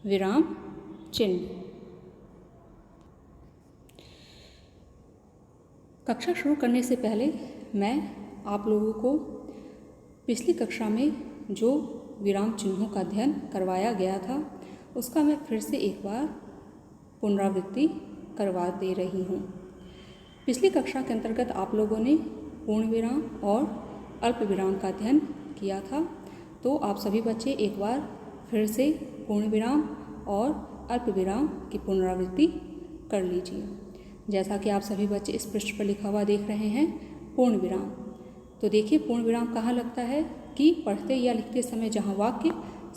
विराम चिन्ह। कक्षा शुरू करने से पहले मैं आप लोगों को पिछली कक्षा में जो विराम चिन्हों का अध्ययन करवाया गया था उसका मैं फिर से एक बार पुनरावृत्ति करवा दे रही हूँ। पिछली कक्षा के अंतर्गत आप लोगों ने पूर्ण विराम और अल्प विराम का अध्ययन किया था, तो आप सभी बच्चे एक बार फिर से पूर्ण विराम और अल्प विराम की पुनरावृत्ति कर लीजिए। जैसा कि आप सभी बच्चे इस पृष्ठ पर लिखा हुआ देख रहे हैं पूर्ण विराम, तो देखिए पूर्ण विराम कहाँ लगता है कि पढ़ते या लिखते समय जहाँ वाक्य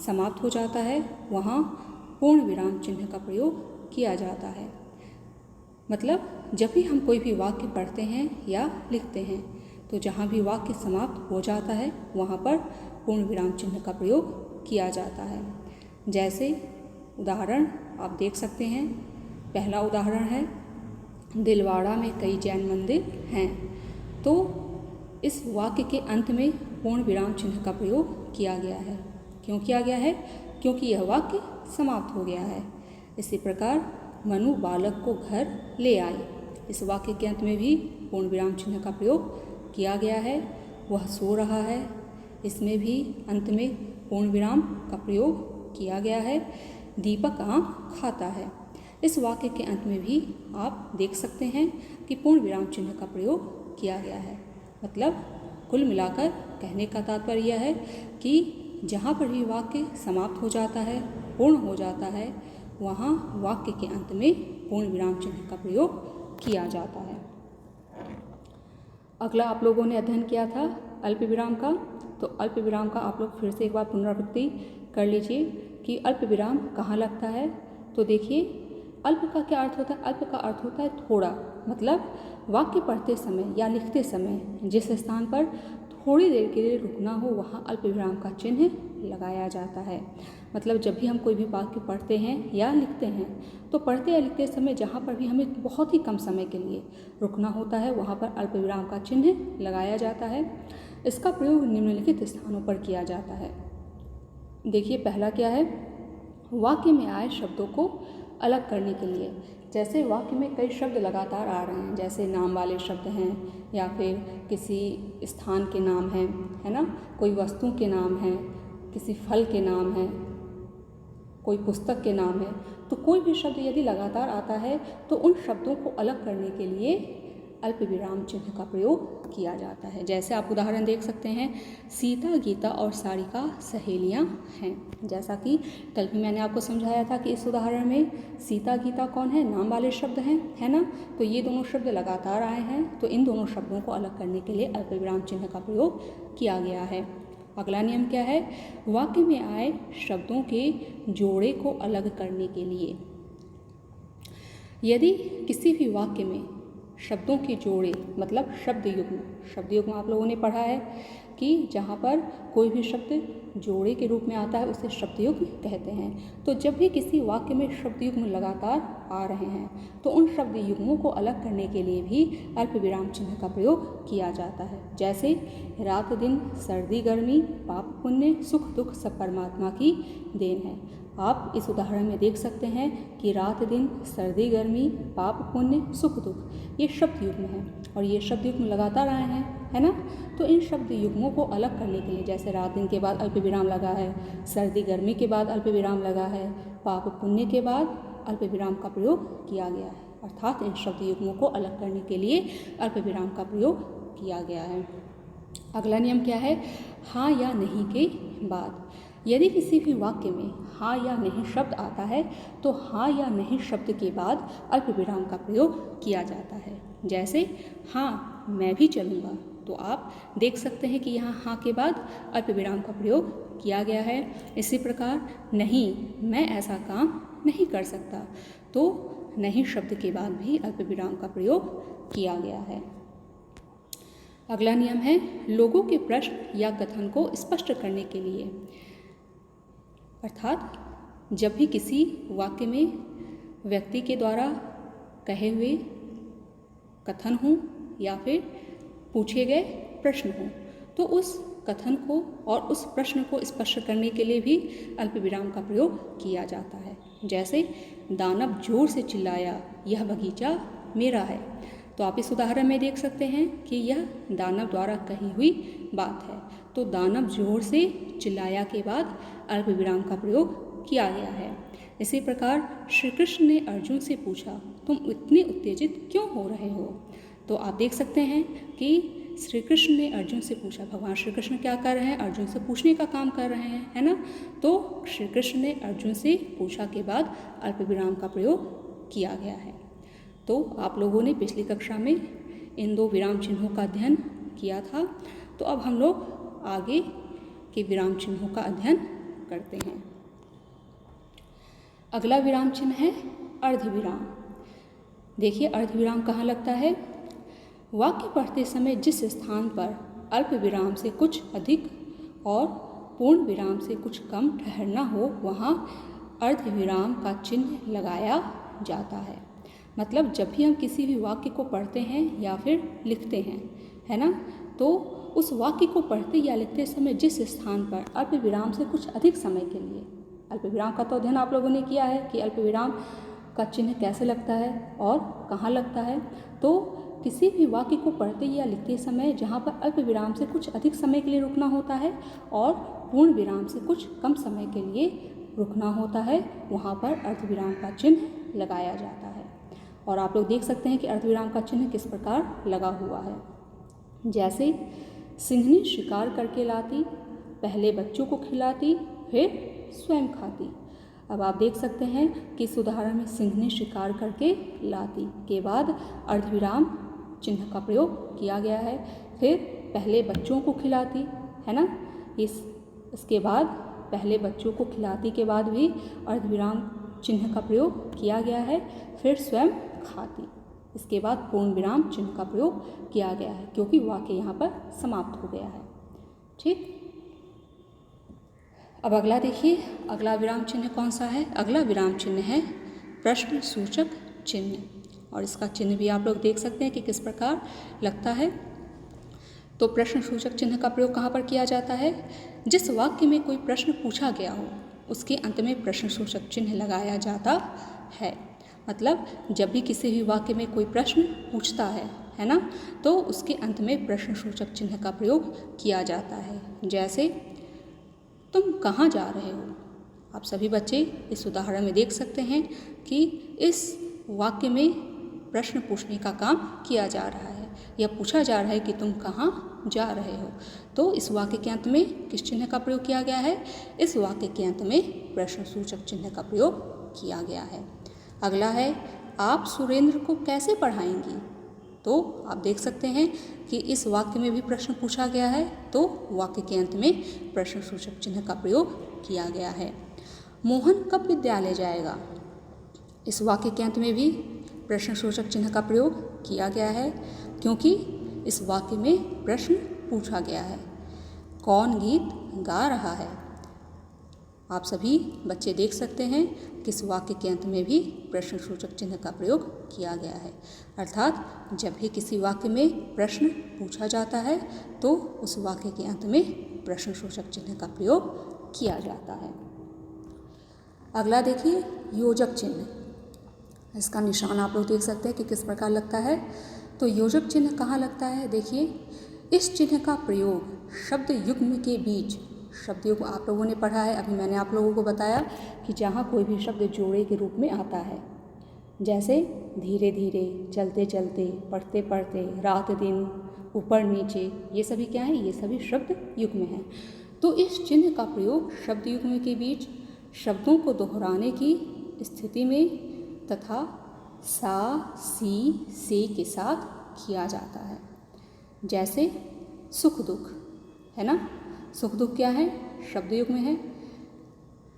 समाप्त हो जाता है वहाँ पूर्ण विराम चिन्ह का प्रयोग किया जाता है। मतलब जब भी हम कोई भी वाक्य पढ़ते हैं या लिखते हैं तो जहाँ भी वाक्य समाप्त हो जाता है वहाँ पर पूर्ण विराम चिन्ह का प्रयोग किया जाता है। जैसे उदाहरण आप देख सकते हैं। पहला उदाहरण है, दिलवाड़ा में कई जैन मंदिर हैं। तो इस वाक्य के अंत में पूर्ण विराम चिन्ह का प्रयोग किया गया है। क्यों किया गया है? क्योंकि यह वाक्य समाप्त हो गया है। इसी प्रकार मनु बालक को घर ले आए, इस वाक्य के अंत में भी पूर्ण विराम चिन्ह का प्रयोग किया गया है। वह सो रहा है, इसमें भी अंत में पूर्ण विराम का प्रयोग किया गया है। दीपक आम खाता है, इस वाक्य के अंत में भी आप देख सकते हैं कि पूर्ण विराम चिन्ह का प्रयोग किया गया है। मतलब कुल मिलाकर कहने का तात्पर्य यह है कि जहाँ पर भी वाक्य समाप्त हो जाता है, पूर्ण हो जाता है, वहाँ वाक्य के अंत में पूर्ण विराम चिन्ह का प्रयोग किया जाता है। अगला आप लोगों ने अध्ययन किया था अल्प विराम का, तो अल्प विराम का आप लोग फिर से एक बार पुनरावृत्ति कर लीजिए कि अल्प विराम कहाँ लगता है। तो देखिए अल्प का क्या अर्थ होता है? अल्प का अर्थ होता है थोड़ा। मतलब वाक्य पढ़ते समय या लिखते समय जिस स्थान पर थोड़ी देर के लिए रुकना हो वहाँ अल्प विराम का चिन्ह लगाया जाता है। मतलब जब भी हम कोई भी वाक्य पढ़ते हैं या लिखते हैं तो पढ़ते या लिखते समय जहाँ पर भी हमें बहुत ही कम समय के लिए रुकना होता है वहाँ पर अल्प विराम का चिन्ह लगाया जाता है। इसका प्रयोग निम्नलिखित स्थानों पर किया जाता है। देखिए पहला क्या है, वाक्य में आए शब्दों को अलग करने के लिए। जैसे वाक्य में कई शब्द लगातार आ रहे हैं, जैसे नाम वाले शब्द हैं या फिर किसी स्थान के नाम हैं, है ना, कोई वस्तु के नाम हैं, किसी फल के नाम हैं, कोई पुस्तक के नाम है। तो कोई भी शब्द यदि लगातार आता है तो उन शब्दों को अलग करने के लिए अल्प विराम चिन्ह का प्रयोग किया जाता है। जैसे आप उदाहरण देख सकते हैं, सीता, गीता और सारिका सहेलियां हैं। जैसा कि कल भी मैंने आपको समझाया था कि इस उदाहरण में सीता, गीता कौन है? नाम वाले शब्द हैं, है ना। तो ये दोनों शब्द लगातार आए हैं, तो इन दोनों शब्दों को अलग करने के लिए अल्प विराम चिन्ह का प्रयोग किया गया है। अगला नियम क्या है? वाक्य में आए शब्दों के जोड़े को अलग करने के लिए। यदि किसी भी वाक्य में शब्दों के जोड़े मतलब शब्द युग्म आप लोगों ने पढ़ा है कि जहाँ पर कोई भी शब्द जोड़े के रूप में आता है उसे शब्द युग्म कहते हैं। तो जब भी किसी वाक्य में शब्द युग्म लगातार आ रहे हैं तो उन शब्द युग्मों को अलग करने के लिए भी अल्प विराम चिन्ह का प्रयोग किया जाता है। जैसे रात दिन, सर्दी गर्मी, पाप पुण्य, सुख दुख सब परमात्मा की देन है। आप इस उदाहरण में देख सकते हैं कि रात दिन, सर्दी गर्मी, पाप पुण्य, सुख दुख ये शब्द युग्म हैं और ये शब्द युग्म लगातार आए हैं, है ना। तो इन शब्द युग्मों को अलग करने के लिए, जैसे रात दिन के बाद अल्प विराम लगा है, सर्दी गर्मी के बाद अल्प विराम लगा है, पाप पुण्य के बाद अल्प विराम का प्रयोग किया गया है। अर्थात इन शब्द युग्मों को अलग करने के लिए अल्प विराम का प्रयोग किया गया है। अगला नियम क्या है? हाँ या नहीं के बाद। यदि किसी भी वाक्य में हाँ या नहीं शब्द आता है तो हाँ या नहीं शब्द के बाद अल्प विराम का प्रयोग किया जाता है। जैसे हाँ मैं भी चलूँगा, तो आप देख सकते हैं कि यहाँ हाँ के बाद अल्प विराम का प्रयोग किया गया है। इसी प्रकार नहीं मैं ऐसा काम नहीं कर सकता, तो नहीं शब्द के बाद भी अल्प विराम का प्रयोग किया गया है। अगला नियम है लोगों के प्रश्न या कथन को स्पष्ट करने के लिए। अर्थात जब भी किसी वाक्य में व्यक्ति के द्वारा कहे हुए कथन हो या फिर पूछे गए प्रश्न हो तो उस कथन को और उस प्रश्न को स्पष्ट करने के लिए भी अल्प विराम का प्रयोग किया जाता है। जैसे दानव जोर से चिल्लाया, यह बगीचा मेरा है। तो आप इस उदाहरण में देख सकते हैं कि यह दानव द्वारा कही हुई बात है। तो दानव जोर से चिल्लाया के बाद अल्प विराम का प्रयोग किया गया है। इसी प्रकार श्री कृष्ण ने अर्जुन से पूछा, तुम इतने उत्तेजित क्यों हो रहे हो? तो आप देख सकते हैं कि श्री कृष्ण ने अर्जुन से पूछा। भगवान श्री कृष्ण क्या कर रहे हैं? अर्जुन से पूछने का काम कर रहे हैं, है ना। तो श्री कृष्ण ने अर्जुन से पूछा के बाद अल्प विराम का प्रयोग किया गया है। तो आप लोगों ने पिछली कक्षा में इन दो विराम चिन्हों का अध्ययन किया था। तो अब हम लोग आगे के विराम चिन्हों का अध्ययन करते हैं। अगला विराम चिन्ह है अर्धविराम। देखिए अर्धविराम कहाँ लगता है? वाक्य पढ़ते समय जिस स्थान पर अल्प विराम से कुछ अधिक और पूर्ण विराम से कुछ कम ठहरना हो, वहाँ अर्धविराम का चिन्ह लगाया जाता है। मतलब जब भी हम किसी भी वाक्य को पढ़ते हैं या फिर लिखते हैं, है ना, तो उस वाक्य को पढ़ते या लिखते समय जिस स्थान पर अल्प विराम से कुछ अधिक समय के लिए, अल्प विराम का तो अध्ययन आप लोगों ने किया है कि अल्प विराम का चिन्ह कैसे लगता है और कहाँ लगता है। तो किसी भी वाक्य को पढ़ते या लिखते समय जहाँ पर अल्प विराम से कुछ अधिक समय के लिए रुकना होता है और पूर्ण विराम से कुछ कम समय के लिए रुकना होता है, वहाँ पर अर्धविराम का चिन्ह लगाया जाता है। और आप लोग देख सकते हैं कि अर्धविराम का चिन्ह किस प्रकार लगा हुआ है। जैसे सिंहनी शिकार करके लाती, पहले बच्चों को खिलाती, फिर स्वयं खाती। अब आप देख सकते हैं कि इस उदाहरण में सिंहनी शिकार करके लाती के बाद अर्धविराम चिन्ह का प्रयोग किया गया है। फिर पहले बच्चों को खिलाती, है ना, इसके बाद पहले बच्चों को खिलाती के बाद भी अर्धविराम चिन्ह का प्रयोग किया गया है। फिर स्वयं खाती, इसके बाद पूर्ण विराम चिन्ह का प्रयोग किया गया है, क्योंकि वाक्य यहाँ पर समाप्त हो गया है। ठीक, अब अगला देखिए, अगला विराम चिन्ह कौन सा है? अगला विराम चिन्ह है प्रश्न सूचक चिन्ह, और इसका चिन्ह भी आप लोग देख सकते हैं कि किस प्रकार लगता है। तो प्रश्न सूचक चिन्ह का प्रयोग कहाँ पर किया जाता है? जिस वाक्य में कोई प्रश्न पूछा गया हो उसके अंत में प्रश्न सूचक चिन्ह लगाया जाता है। मतलब जब भी किसी भी वाक्य में कोई प्रश्न पूछता है ना, तो उसके अंत में प्रश्न सूचक चिन्ह का प्रयोग किया जाता है। जैसे तुम कहाँ जा रहे हो? आप सभी बच्चे इस उदाहरण में देख सकते हैं कि इस वाक्य में प्रश्न पूछने का काम किया जा रहा है या पूछा जा रहा है कि तुम कहाँ जा रहे हो। तो इस वाक्य के अंत में किस चिन्ह का प्रयोग किया गया है? इस वाक्य के अंत में प्रश्न सूचक चिन्ह का प्रयोग किया गया है। अगला है आप सुरेंद्र को कैसे पढ़ाएंगी? तो आप देख सकते हैं कि इस वाक्य में भी प्रश्न पूछा गया है, तो वाक्य के अंत में प्रश्न सूचक चिन्ह का प्रयोग किया गया है। मोहन कब विद्यालय जाएगा? इस वाक्य के अंत में भी प्रश्न सूचक चिन्ह का प्रयोग किया गया है, क्योंकि इस वाक्य में प्रश्न पूछा गया है। कौन गीत गा रहा है? आप सभी बच्चे देख सकते हैं कि इस वाक्य के अंत में भी प्रश्न सूचक चिन्ह का प्रयोग किया गया है। अर्थात जब भी किसी वाक्य में प्रश्न पूछा जाता है तो उस वाक्य के अंत में प्रश्न सूचक चिन्ह का प्रयोग किया जाता है। अगला देखिए योजक चिन्ह, इसका निशान आप लोग देख सकते हैं कि किस प्रकार लगता है। तो योजक चिन्ह कहाँ लगता है? देखिए इस चिन्ह का प्रयोग शब्द युग्म के बीच, शब्द युग्म आप लोगों ने पढ़ा है, अभी मैंने आप लोगों को बताया कि जहाँ कोई भी शब्द जोड़े के रूप में आता है, जैसे धीरे धीरे, चलते चलते, पढ़ते पढ़ते, रात दिन, ऊपर नीचे, ये सभी क्या है? ये सभी शब्द युग्म हैं। तो इस चिन्ह का प्रयोग शब्द युग्म के बीच शब्दों को दोहराने की स्थिति में तथा सा, सी, से के साथ किया जाता है। जैसे सुख दुख, है ना, सुख दुख क्या है? शब्द युग्म है।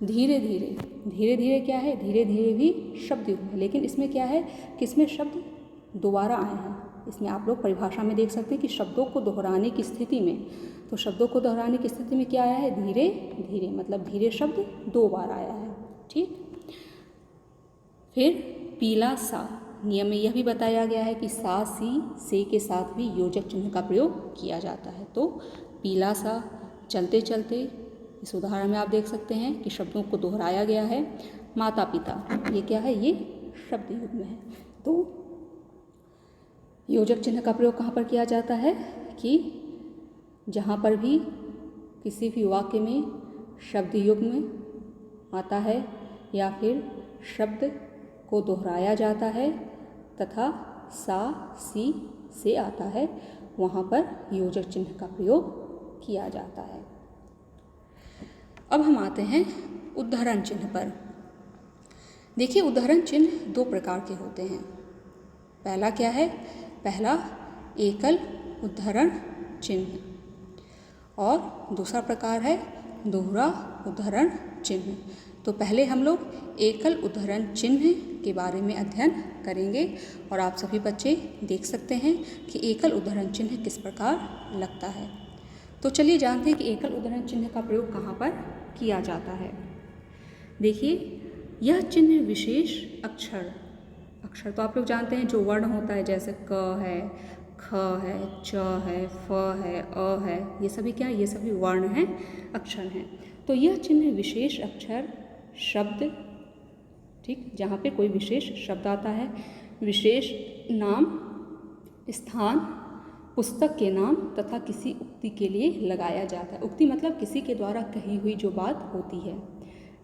धीरे धीरे, धीरे धीरे क्या है? धीरे धीरे भी शब्द युग्म है, लेकिन इसमें क्या है कि इसमें शब्द दोबारा आए हैं। इसमें आप लोग परिभाषा में देख सकते हैं कि शब्दों को दोहराने की स्थिति में, तो शब्दों को दोहराने की स्थिति में क्या आया है? धीरे धीरे, मतलब धीरे शब्द 2 बार आया है। ठीक, फिर पीला सा, नियम में यह भी बताया गया है कि सा, सी, से के साथ भी योजक चिन्ह का प्रयोग किया जाता है। तो पीला सा, चलते चलते। इस उदाहरण में आप देख सकते हैं कि शब्दों को दोहराया गया है। माता पिता, ये क्या है, ये शब्द युग्म है। तो योजक चिन्ह का प्रयोग कहाँ पर किया जाता है कि जहाँ पर भी किसी भी वाक्य में शब्द युग्म आता है या फिर शब्द को दोहराया जाता है तथा सा सी से आता है, वहाँ पर योजक चिन्ह का प्रयोग किया जाता है। अब हम आते हैं उद्धरण चिन्ह पर। देखिए, उद्धरण चिन्ह दो प्रकार के होते हैं। पहला क्या है, पहला एकल उद्धरण चिन्ह और दूसरा प्रकार है दोहरा उद्धरण चिन्ह। तो पहले हम लोग एकल उद्धरण चिन्ह के बारे में अध्ययन करेंगे और आप सभी बच्चे देख सकते हैं कि एकल उद्धरण चिन्ह किस प्रकार लगता है। तो चलिए जानते हैं कि एकल उद्धरण चिन्ह का प्रयोग कहाँ पर किया जाता है। देखिए, यह चिन्ह विशेष अक्षर तो आप लोग जानते हैं जो वर्ण होता है, जैसे क है, ख है, च है, फ है, अ है, ये सभी क्या है, ये सभी वर्ण हैं, अक्षर हैं। तो यह चिन्ह विशेष अक्षर, शब्द, ठीक, जहाँ पे कोई विशेष शब्द आता है, विशेष नाम, स्थान, पुस्तक के नाम तथा किसी उक्ति के लिए लगाया जाता है। उक्ति मतलब किसी के द्वारा कही हुई जो बात होती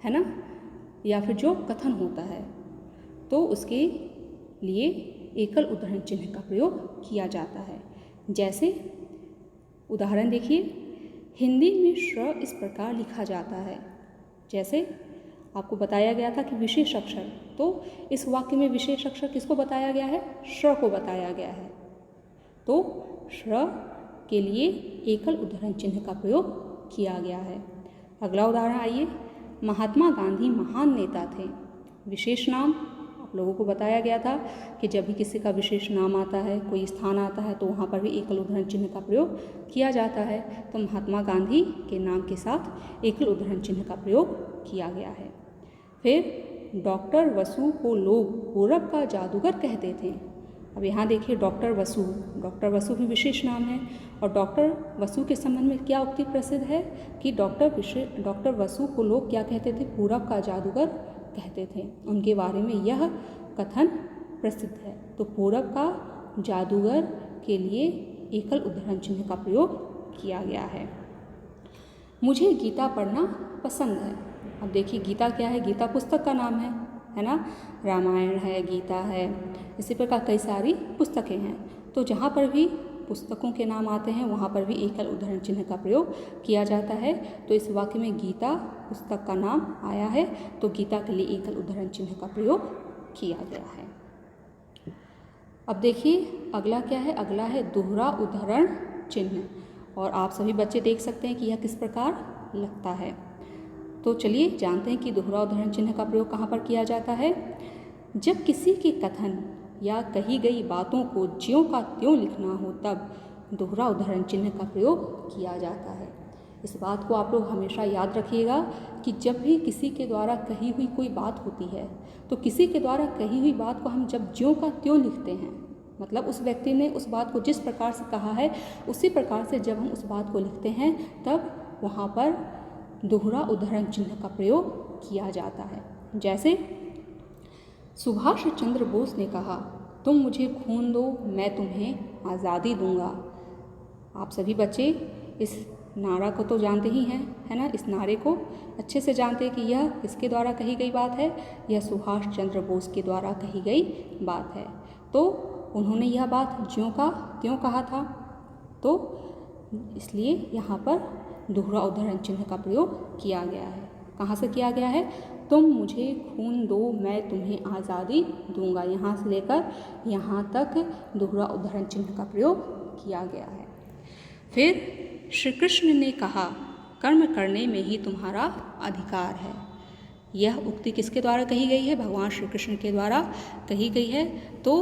है ना, या फिर जो कथन होता है, तो उसके लिए एकल उद्धरण चिन्ह का प्रयोग किया जाता है। जैसे उदाहरण देखिए, हिंदी में श्र इस प्रकार लिखा जाता है। जैसे आपको बताया गया था कि विशेष अक्षर, तो इस वाक्य में विशेष अक्षर किसको बताया गया है, श्र को बताया गया है। तो श्र के लिए एकल उद्धरण चिन्ह का प्रयोग किया गया है। अगला उदाहरण आइए, महात्मा गांधी महान नेता थे। विशेष नाम आप लोगों को बताया गया था कि जब भी किसी का विशेष नाम आता है, कोई स्थान आता है, तो वहाँ पर भी एकल उद्धरण चिन्ह का प्रयोग किया जाता है। तो महात्मा गांधी के नाम के साथ एकल उद्धरण चिन्ह का प्रयोग किया गया है। फिर डॉक्टर वसु को लोग पूरब का जादूगर कहते थे। अब यहाँ देखिए, डॉक्टर वसु भी विशेष नाम है और डॉक्टर वसु के संबंध में क्या उक्ति प्रसिद्ध है कि डॉक्टर वसु को लोग क्या कहते थे, पूरब का जादूगर कहते थे। उनके बारे में यह कथन प्रसिद्ध है। तो पूरब का जादूगर के लिए एकल उद्धरण चिन्ह का प्रयोग किया गया है। मुझे गीता पढ़ना पसंद है। अब देखिए, गीता क्या है, गीता पुस्तक का नाम है ना, रामायण है, गीता है, इसी प्रकार कई सारी पुस्तकें हैं। तो जहाँ पर भी पुस्तकों के नाम आते हैं वहाँ पर भी एकल उद्धरण चिन्ह का प्रयोग किया जाता है। तो इस वाक्य में गीता पुस्तक का नाम आया है, तो गीता के लिए एकल उद्धरण चिन्ह का प्रयोग किया गया है। अब देखिए अगला क्या है, अगला है दोहरा उद्धरण चिन्ह, और आप सभी बच्चे देख सकते हैं कि यह किस प्रकार लगता है। तो चलिए जानते हैं कि दोहरा उद्धरण चिन्ह का प्रयोग कहाँ पर किया जाता है। जब किसी के कथन या कही गई बातों को ज्यों का त्यों लिखना हो, तब दोहरा उद्धरण चिन्ह का प्रयोग किया जाता है। इस बात को आप लोग हमेशा याद रखिएगा कि जब भी किसी के द्वारा कही हुई कोई बात होती है, तो किसी के द्वारा कही हुई बात को हम जब ज्यों का त्यों लिखते हैं, मतलब उस व्यक्ति ने उस बात को जिस प्रकार से कहा है उसी प्रकार से जब हम उस बात को लिखते हैं, तब वहाँ पर दोहरा उद्धरण चिन्ह का प्रयोग किया जाता है। जैसे सुभाष चंद्र बोस ने कहा, तुम मुझे खून दो, मैं तुम्हें आज़ादी दूंगा। आप सभी बच्चे इस नारा को तो जानते ही हैं, है ना, इस नारे को अच्छे से जानते हैं कि यह किसके द्वारा कही गई बात है, यह सुभाष चंद्र बोस के द्वारा कही गई बात है। तो उन्होंने यह बात ज्यों का त्यों कहा था, तो इसलिए यहाँ पर दोहरा उद्धरण चिन्ह का प्रयोग किया गया है। कहाँ से किया गया है, तुम मुझे खून दो, मैं तुम्हें आज़ादी दूंगा, यहाँ से लेकर यहाँ तक दोहरा उद्धरण चिन्ह का प्रयोग किया गया है। फिर श्री कृष्ण ने कहा, कर्म करने में ही तुम्हारा अधिकार है। यह उक्ति किसके द्वारा कही गई है, भगवान श्री कृष्ण के द्वारा कही गई है। तो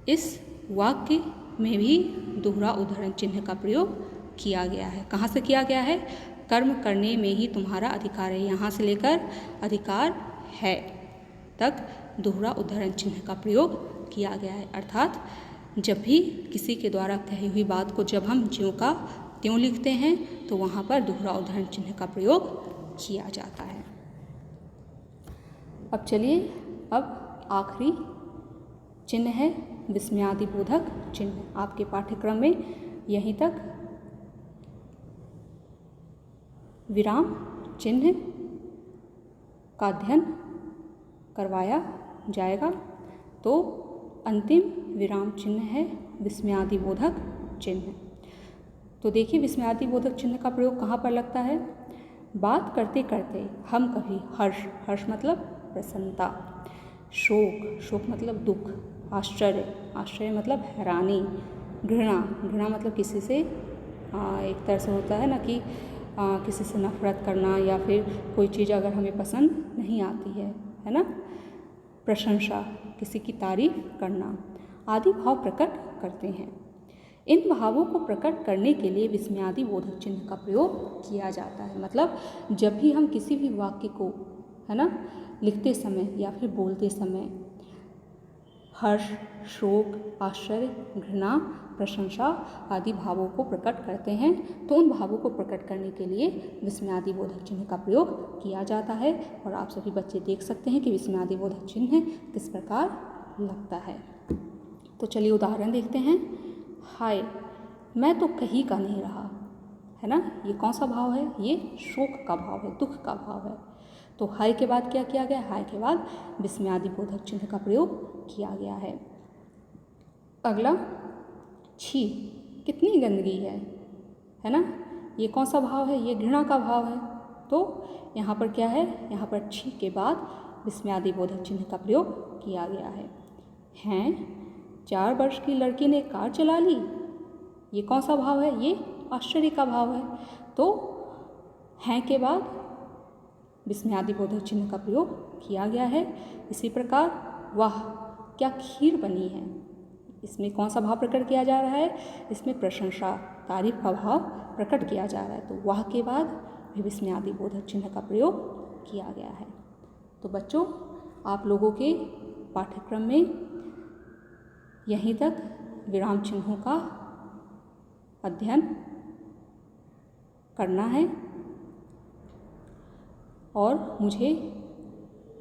इस वाक्य में भी दोहरा उद्धरण चिन्ह का प्रयोग किया गया है। कहाँ से किया गया है, कर्म करने में ही तुम्हारा अधिकार है, यहाँ से लेकर अधिकार है तक दोहरा उद्धरण चिन्ह का प्रयोग किया गया है। अर्थात जब भी किसी के द्वारा कही हुई बात को जब हम ज्यों का त्यों लिखते हैं तो वहाँ पर दोहरा उद्धरण चिन्ह का प्रयोग किया जाता है। अब चलिए, अब आखिरी चिन्ह है विस्मयादिबोधक चिन्ह। आपके पाठ्यक्रम में यहीं तक विराम चिन्ह का अध्ययन करवाया जाएगा। तो अंतिम विराम चिन्ह है विस्मयादिबोधक चिन्ह। तो देखिए, विस्मयादिबोधक चिन्ह का प्रयोग कहाँ पर लगता है? बात करते करते हम कभी हर्ष, हर्ष मतलब प्रसन्नता, शोक, शोक मतलब दुख, आश्चर्य, आश्चर्य मतलब हैरानी, घृणा, घृणा मतलब किसी से एक तरह से होता है ना कि किसी से नफरत करना या फिर कोई चीज़ अगर हमें पसंद नहीं आती है ना, प्रशंसा, किसी की तारीफ करना आदि भाव प्रकट करते हैं। इन भावों को प्रकट करने के लिए विस्मयादिबोधक चिन्ह का प्रयोग किया जाता है। मतलब जब भी हम किसी भी वाक्य को, है ना, लिखते समय या फिर बोलते समय हर्ष, शोक, आश्चर्य, घृणा, प्रशंसा आदि भावों को प्रकट करते हैं तो उन भावों को प्रकट करने के लिए विस्मयादिबोधक चिन्ह का प्रयोग किया जाता है। और आप सभी बच्चे देख सकते हैं कि विस्मयादिबोधक चिन्ह किस प्रकार लगता है। तो चलिए उदाहरण देखते हैं। हाय, मैं तो कहीं का नहीं रहा, है ना, ये कौन सा भाव है? ये शोक का भाव है, दुख का भाव है। तो हाय के बाद क्या किया गया? हाय के बाद विस्मयादिबोधक चिन्ह का प्रयोग किया गया है। अगला, छी, कितनी गंदगी है ना, ये कौन सा भाव है? ये घृणा का भाव है। तो यहाँ पर क्या है? यहाँ पर छी के बाद विस्मयादिबोधक चिन्ह का प्रयोग किया गया है। हैं, 4 वर्ष की लड़की ने कार चला ली, ये कौन सा भाव है? ये आश्चर्य का भाव है। तो हैं के बाद विस्मयादिबोधक चिन्ह का प्रयोग किया गया है। इसी प्रकार वाह, क्या खीर बनी है, इसमें कौन सा भाव प्रकट किया जा रहा है? इसमें प्रशंसा, तारीफ का भाव प्रकट किया जा रहा है। तो वाह के बाद भी विस्मयादिबोधक चिन्ह का प्रयोग किया गया है। तो बच्चों, आप लोगों के पाठ्यक्रम में यहीं तक विराम चिन्हों का अध्ययन करना है और मुझे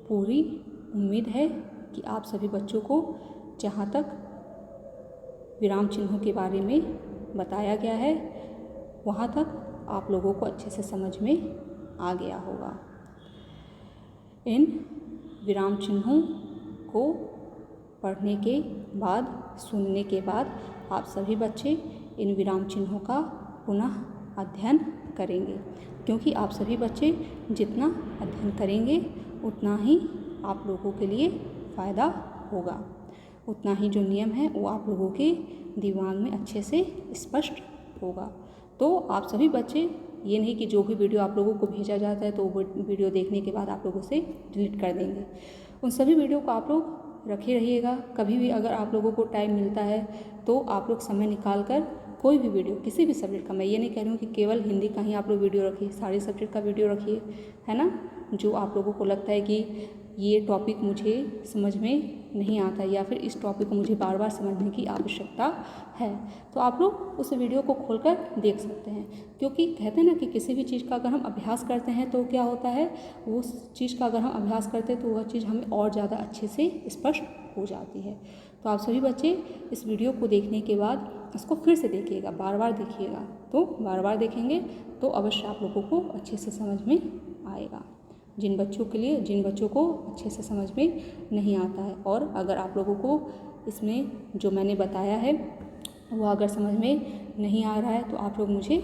पूरी उम्मीद है कि आप सभी बच्चों को जहाँ तक विराम चिन्हों के बारे में बताया गया है वहाँ तक आप लोगों को अच्छे से समझ में आ गया होगा। इन विराम चिन्हों को पढ़ने के बाद, सुनने के बाद आप सभी बच्चे इन विराम चिन्हों का पुनः अध्ययन करेंगे, क्योंकि आप सभी बच्चे जितना अध्ययन करेंगे उतना ही आप लोगों के लिए फ़ायदा होगा, उतना ही जो नियम है वो आप लोगों के दिमाग में अच्छे से स्पष्ट होगा। तो आप सभी बच्चे, ये नहीं कि जो भी वीडियो आप लोगों को भेजा जाता है तो वो वीडियो देखने के बाद आप लोग उसे डिलीट कर देंगे। उन सभी वीडियो को आप लोग रखे रहिएगा। कभी भी अगर आप लोगों को टाइम मिलता है तो आप लोग समय निकाल कर कोई भी वीडियो, किसी भी सब्जेक्ट का, मैं ये नहीं कह रही हूँ कि केवल हिंदी का ही आप लोग वीडियो रखिए, सारे सब्जेक्ट का वीडियो रखिए, है ना। जो आप लोगों को लगता है कि ये टॉपिक मुझे समझ में नहीं आता या फिर इस टॉपिक को मुझे बार बार समझने की आवश्यकता है, तो आप लोग उस वीडियो को खोलकर देख सकते हैं। क्योंकि कहते हैं ना कि किसी भी चीज़ का अगर हम अभ्यास करते हैं तो क्या होता है, उस चीज़ का अगर हम अभ्यास करते हैं तो वह चीज़ हमें और ज़्यादा अच्छे से स्पष्ट हो जाती है। तो आप सभी बच्चे इस वीडियो को देखने के बाद इसको फिर से देखिएगा, बार बार देखिएगा। तो बार बार देखेंगे तो अवश्य आप लोगों को अच्छे से समझ में आएगा। जिन बच्चों को अच्छे से समझ में नहीं आता है, और अगर आप लोगों को इसमें जो मैंने बताया है वो अगर समझ में नहीं आ रहा है तो आप लोग मुझे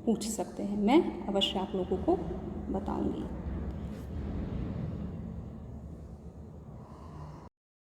पूछ सकते हैं, मैं अवश्य आप लोगों को बताऊंगी।